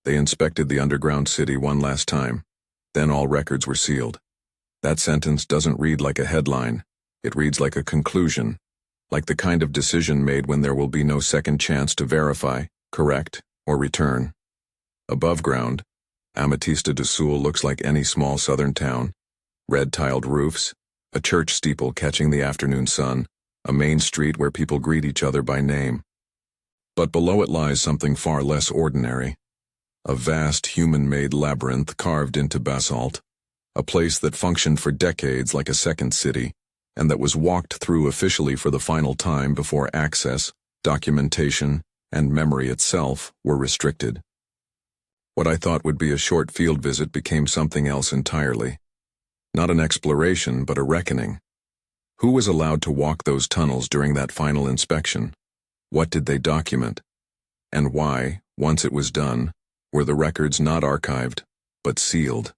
They inspected the underground city one last time. Then all records were sealed. That sentence doesn't read like a headline. It reads like a conclusion, like the kind of decision made when there will be no second chance to verify, correct, or return. Above ground, Ametista do Sul looks like any small southern town. Red-tiled roofs, a church steeple catching the afternoon sun, a main street where people greet each other by name. But below it lies something far less ordinary. A vast human-made labyrinth carved into basalt, a place that functioned for decades like a second city, and that was walked through officially for the final time before access, documentation, and memory itself were restricted. What I thought would be a short field visit became something else entirely. Not an exploration, but a reckoning. Who was allowed to walk those tunnels during that final inspection? What did they document? And why, once it was done, were the records not archived, but sealed?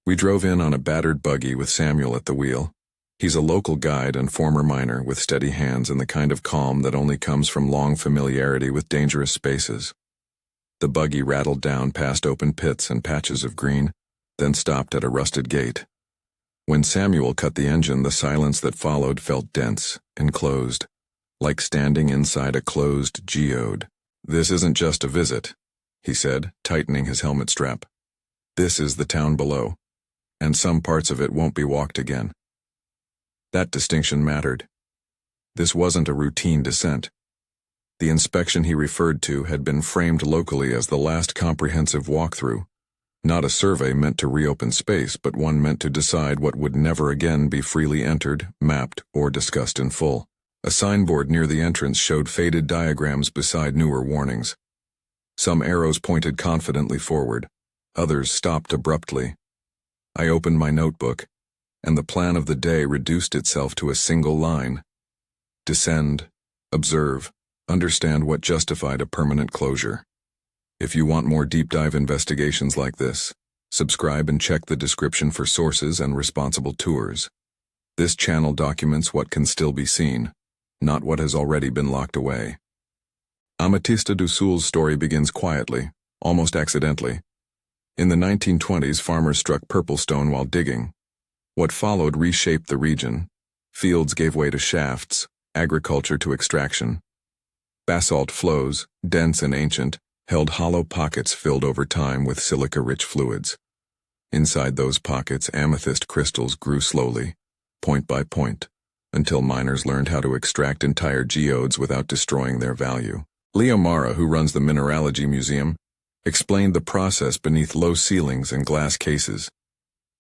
We drove in on a battered buggy with Samuel at the wheel. He's a local guide and former miner with steady hands and the kind of calm that only comes from long familiarity with dangerous spaces. The buggy rattled down past open pits and patches of green, then stopped at a rusted gate. When Samuel cut the engine, the silence that followed felt dense, enclosed, like standing inside a closed geode. "This isn't just a visit," he said, tightening his helmet strap. "This is the town below, and some parts of it won't be walked again." That distinction mattered. This wasn't a routine descent. The inspection he referred to had been framed locally as the last comprehensive walkthrough, not a survey meant to reopen space, but one meant to decide what would never again be freely entered, mapped, or discussed in full. A signboard near the entrance showed faded diagrams beside newer warnings. Some arrows pointed confidently forward, others stopped abruptly. I opened my notebook, and the plan of the day reduced itself to a single line. Descend, observe, understand what justified a permanent closure. If you want more deep-dive investigations like this, subscribe and check the description for sources and responsible tours. This channel documents what can still be seen, not what has already been locked away. Ametista do Sul's story begins quietly, almost accidentally. In the 1920s, farmers struck purple stone while digging. What followed reshaped the region. Fields gave way to shafts, agriculture to extraction. Basalt flows, dense and ancient, held hollow pockets filled over time with silica-rich fluids. Inside those pockets, amethyst crystals grew slowly, point by point, until miners learned how to extract entire geodes without destroying their value. Leomara, who runs the Mineralogy Museum, explained the process beneath low ceilings and glass cases.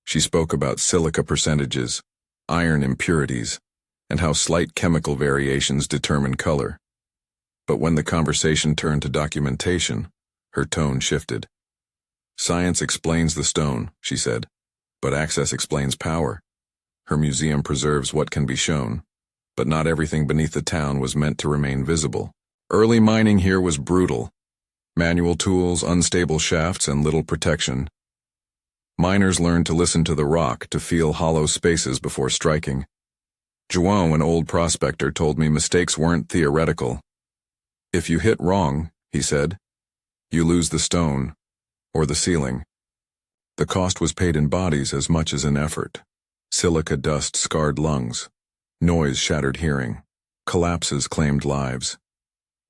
She spoke about silica percentages, iron impurities, and how slight chemical variations determine color. But when the conversation turned to documentation, her tone shifted. "Science explains the stone," she said, "but access explains power. Her museum preserves what can be shown, but not everything beneath the town was meant to remain visible. Early mining here was brutal. Manual tools, unstable shafts, and little protection. Miners learned to listen to the rock, to feel hollow spaces before striking. João, an old prospector, told me mistakes weren't theoretical. If you hit wrong, he said, you lose the stone, or the ceiling. The cost was paid in bodies as much as in effort. Silica dust scarred lungs. Noise shattered hearing. Collapses claimed lives.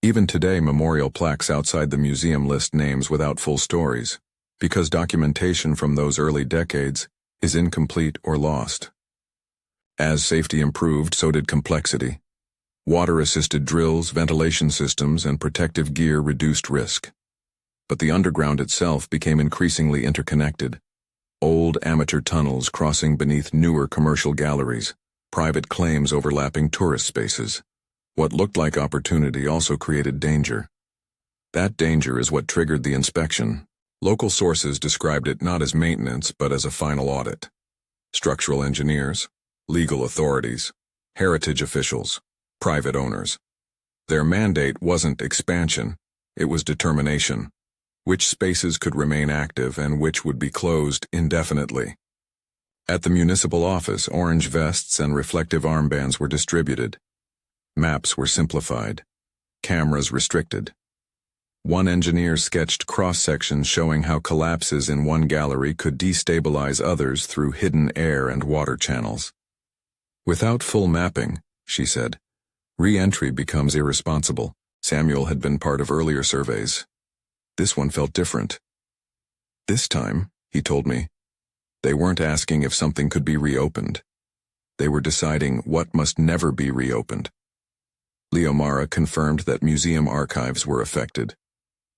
Even today, memorial plaques outside the museum list names without full stories, because documentation from those early decades is incomplete or lost. As safety improved, so did complexity. Water-assisted drills, ventilation systems, and protective gear reduced risk. But the underground itself became increasingly interconnected. Old amateur tunnels crossing beneath newer commercial galleries, private claims overlapping tourist spaces. What looked like opportunity also created danger. That danger is what triggered the inspection. Local sources described it not as maintenance, but as a final audit. Structural engineers, legal authorities, heritage officials, private owners. Their mandate wasn't expansion, it was determination. Which spaces could remain active and which would be closed indefinitely. At the municipal office, orange vests and reflective armbands were distributed. Maps were simplified. Cameras restricted. One engineer sketched cross-sections showing how collapses in one gallery could destabilize others through hidden air and water channels. Without full mapping, she said, re-entry becomes irresponsible. Samuel had been part of earlier surveys. This one felt different. This time, he told me, they weren't asking if something could be reopened. They were deciding what must never be reopened. Leomara confirmed that museum archives were affected.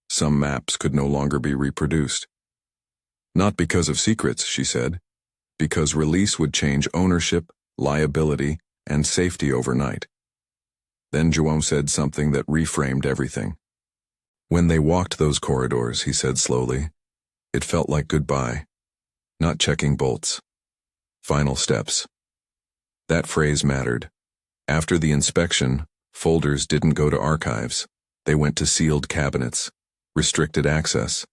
Some maps could no longer be reproduced. Not because of secrets, she said, because release would change ownership, liability, and safety overnight. Then João said something that reframed everything. When they walked those corridors, he said slowly, it felt like goodbye, not checking bolts. Final steps. That phrase mattered. After the inspection, folders didn't go to archives. They went to sealed cabinets, restricted access,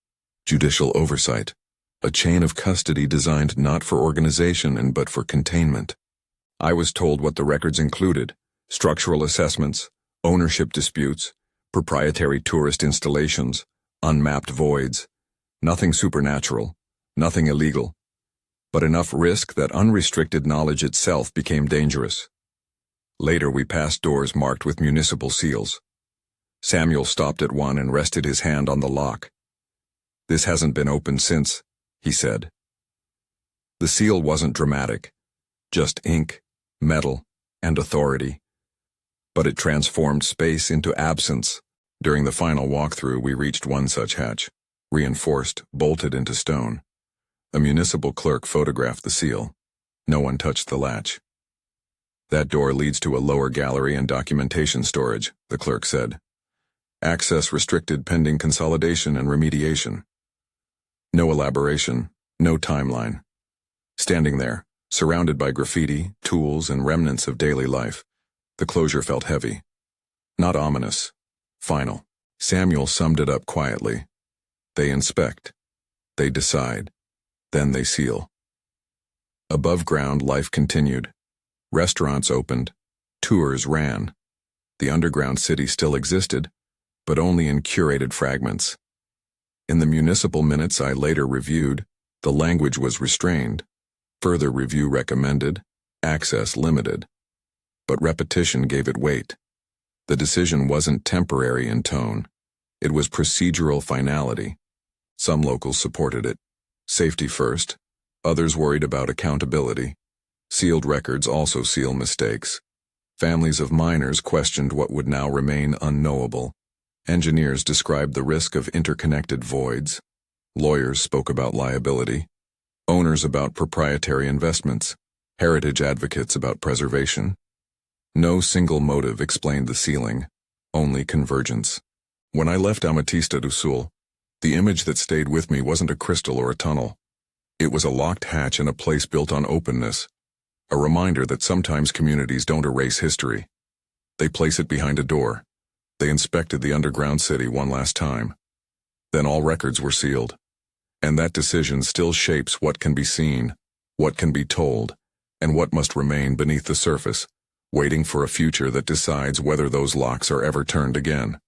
judicial oversight, a chain of custody designed not for organization but for containment. I was told what the records included: structural assessments, ownership disputes, proprietary tourist installations, unmapped voids. Nothing supernatural, nothing illegal, but enough risk that unrestricted knowledge itself became dangerous. Later we passed doors marked with municipal seals. Samuel stopped at one and rested his hand on the lock. This hasn't been opened since, he said. The seal wasn't dramatic, just ink, metal, and authority. But it transformed space into absence. During the final walkthrough, we reached one such hatch, reinforced, bolted into stone. A municipal clerk photographed the seal. No one touched the latch. That door leads to a lower gallery and documentation storage, the clerk said. Access restricted pending consolidation and remediation. No elaboration, no timeline. Standing there, surrounded by graffiti, tools, and remnants of daily life, the closure felt heavy. Not ominous. Final. Samuel summed it up quietly. They inspect. They decide. Then they seal. Above ground, life continued. Restaurants opened. Tours ran. The underground city still existed, but only in curated fragments. In the municipal minutes I later reviewed, the language was restrained. Further review recommended. Access limited. But repetition gave it weight. The decision wasn't temporary in tone. It was procedural finality. Some locals supported it. Safety first. Others worried about accountability. Sealed records also seal mistakes. Families of miners questioned what would now remain unknowable. Engineers described the risk of interconnected voids. Lawyers spoke about liability. Owners about proprietary investments. Heritage advocates about preservation. No single motive explained the sealing, only convergence. When I left Ametista do Sul, the image that stayed with me wasn't a crystal or a tunnel. It was a locked hatch in a place built on openness, a reminder that sometimes communities don't erase history. They place it behind a door. They inspected the underground city one last time. Then all records were sealed. And that decision still shapes what can be seen, what can be told, and what must remain beneath the surface, waiting for a future that decides whether those locks are ever turned again.